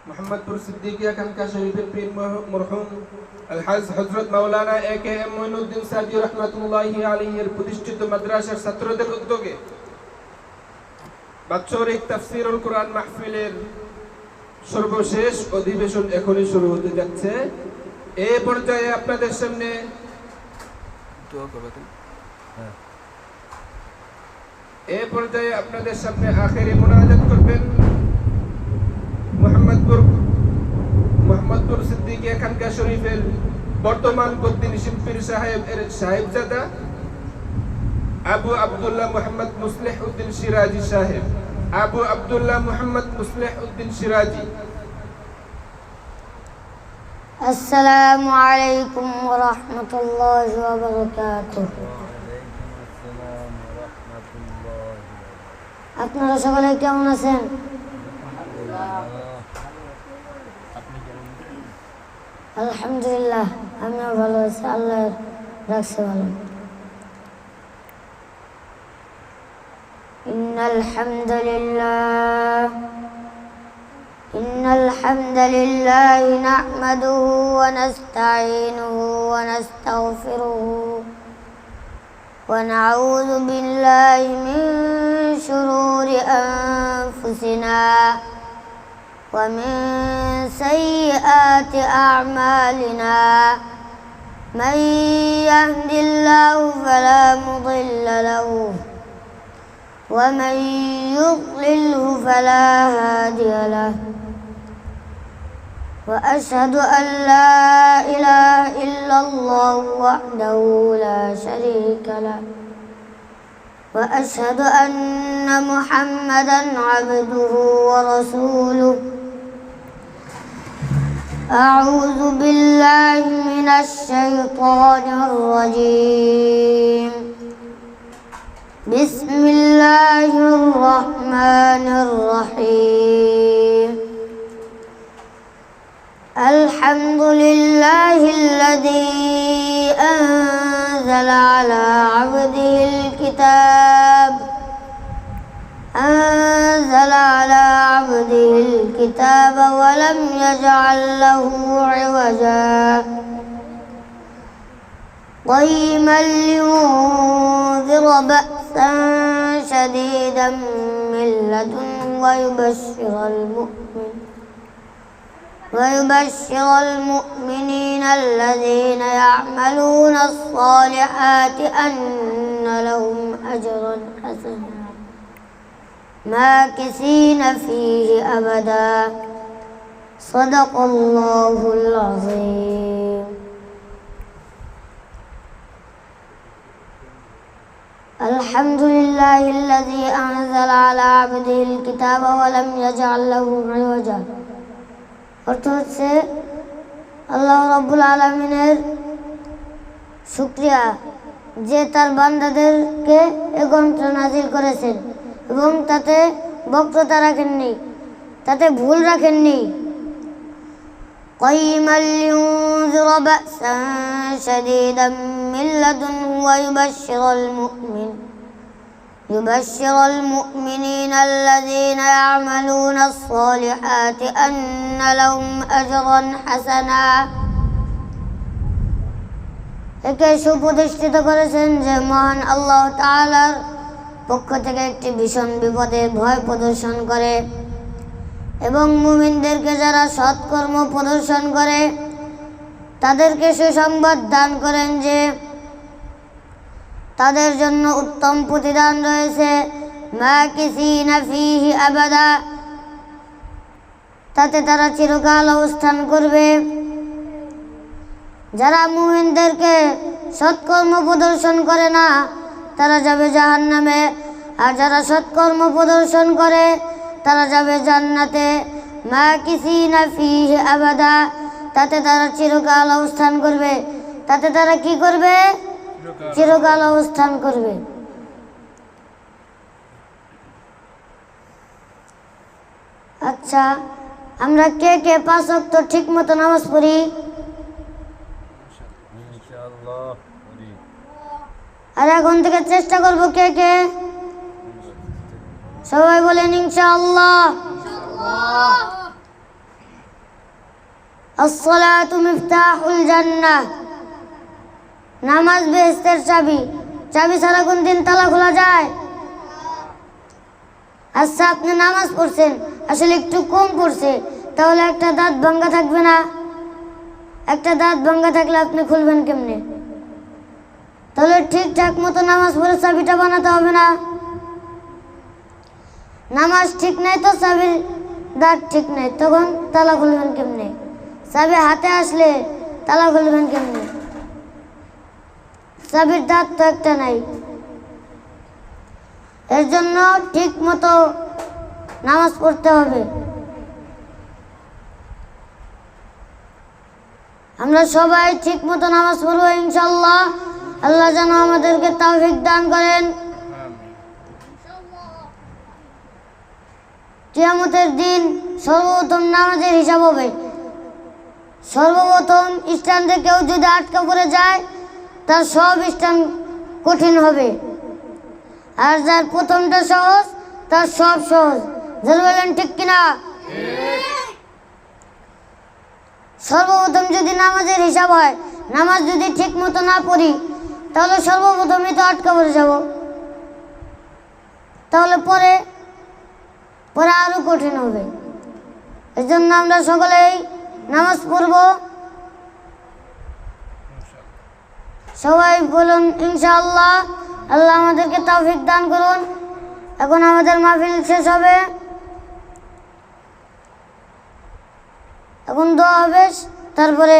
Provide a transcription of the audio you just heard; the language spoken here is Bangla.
মোহাম্মদপুর সিদ্দিকিয়া খানকা শরীফের পীর মরহুম আলহাজ হযরত মাওলানা এ.কে.এম মঈনুদ্দিন সাদি রাহমাতুল্লাহি আলাইহি এর প্রতিষ্ঠিত মাদ্রাসার ছাত্রদের উদ্যোগে বাৎসরিক তাফসীরুল কুরআন মাহফিলের সর্বশেষ অধিবেশন এখনই শুরু হতে যাচ্ছে। এই পর্যায়ে আপনাদের সামনে আখেরি মুনাজাত করবেন মোহাম্মদপুর সিদ্দিকিয়া খানকা শরীফের বর্তমান বদ্দিনী শিল্পীর সাহেবজাদা আবু আব্দুল্লাহ মুহাম্মদ মুসলিহ উদ্দিন সিরাজি সাহেব। আবু আব্দুল্লাহ মুহাম্মদ মুসলিহ উদ্দিন সিরাজি। আসসালামু আলাইকুম ওয়া রাহমাতুল্লাহি ওয়া বারাকাতুহু। আপনারা সকলে কেমন আছেন? আলহামদুলিল্লাহ, আমিও ভালো আছি, আল্লাহ রাখছে ভালো। ইন্নাল হামদুলিল্লাহ নাহমাদুহু ওয়া নাস্তাঈনুহু ওয়া নাস্তাগফিরুহু ওয়া নাউযু বিল্লাহি মিন শুরুরি আনফুসিনা ومن سيئات أعمالنا من يهد الله فلا مضل له ومن يضلله فلا هادي له وأشهد أن لا إله إلا الله وحده لا شريك له وأشهد أن محمدًا عبده ورسوله. أعوذ بالله من الشيطان الرجيم. بسم الله الرحمن الرحيم. الحمد لله الذي أنزل على عبده الكتاب ولم يجعل له عوجا قيما لينذر بأسا شديدا من لدنه ويبشر المؤمنين الذين يعملون الصالحات أن لهم أجرا حسنا ماكثين فيه أبدا. صدق الله العظيم. الحمد لله الذي أنزل على عبده الكتاب ولم يجعل له عوجا। অর্থ হচ্ছে আল্লাহ রাব্বুল আলামিনের শুকরিয়া যে তার বান্দাদেরকে এ গ্রন্থ নাজিল করেছেন এবং তাতে বক্রতা রাখেননি, তাতে ভুল রাখেননি। قيما لينذر بأسا شديدا من لدنه ويبشر المؤمنين الذين يعملون الصالحات أن لهم أجرا حسنا। একে সুপ্রতিষ্ঠিত করেছেন যে মহান আল্লাহ তাআলার পক্ষ থেকে একটি ভীষণ বিপদের ভয় প্রদর্শন করে এবং মুমিনদেরকে যারা সৎকর্ম প্রদর্শন করে তাদেরকে সুসংবাদ দান করেন যে তাদের জন্য উত্তম প্রতিদান রয়েছে। মাকিসিনা ফীহি আবাদা, তাতে তারা চিরকাল অবস্থান করবে। যারা মুমিনদেরকে সৎকর্ম প্রদর্শন করে না তারা যাবে জাহান্নামে, আর যারা সৎকর্ম প্রদর্শন করে তারা যাবে জান্নাতে। মাকিসিনা ফীহি আবাদা, তাতে তারা চিরকাল অবস্থান করবে। তাতে তারা কি করবে? চিরকাল অবস্থান করবে। আচ্ছা, আমরা কে কে 5 ওয়াক্ত ঠিক মতো নামাজ পড়ি? আর এখন থেকে চেষ্টা করব কে কে সবাই বলেন ইনশাআল্লাহ। আসসালাতু মিফতাহুল জান্নাহ। নামাজ বেহেশতের চাবি। চাবি ছাড়া কোন দিন তালা খোলা যায়? আচ্ছা, আপনি নামাজ পড়ছেন, আসলে একটু কম পড়ছে, তাহলে একটা দাঁত ভাঙ্গা থাকবে না? একটা দাঁত ভাঙ্গা থাকলে আপনি খুলবেন কেমনে? তাহলে ঠিকঠাক মতো নামাজ পড়ে চাবিটা বানাতে হবে না? নামাজ ঠিক নাই তো চাবির দাঁত ঠিক নাই, তখন তালা খুলবেন কেমনে? চাবি হাতে আসলে তালা খুলবেন কেমনে? চাবির দাঁত তো একটা নাই। এর জন্য ঠিক মতো নামাজ পড়তে হবে। আমরা সবাই ঠিক মতো নামাজ পড়বো ইনশাআল্লাহ। আল্লাহ যেন আমাদেরকে তৌফিক দান করেন। কিয়ামতের দিন সর্বপ্রথম নামাজের হিসাব হবে। সর্বপ্রথম স্ট্যান্ডে কেউ যদি আটকা পড়ে যায়, তার সব স্ট্যান্ড কঠিন হবে, আর যার প্রথমটা সহজ তার সব সহজ। যারা বলেন ঠিক কিনা? সর্বপ্রথম যদি নামাজের হিসাব হয়, নামাজ যদি ঠিক মতো না পড়ি, তাহলে সর্বপ্রথমই তো আটকা পড়ে যাব, তাহলে পরে পরে আরো কঠিন হবে। এর জন্য আমরা সকলেই নামাজ পড়ব। সবাই বলুন ইনশাআল্লাহ। আল্লাহ আমাদেরকে তৌফিক দান করুন। এখন আমাদের মাহফিল শেষ হবে, এখন দোয়া হবে, তারপরে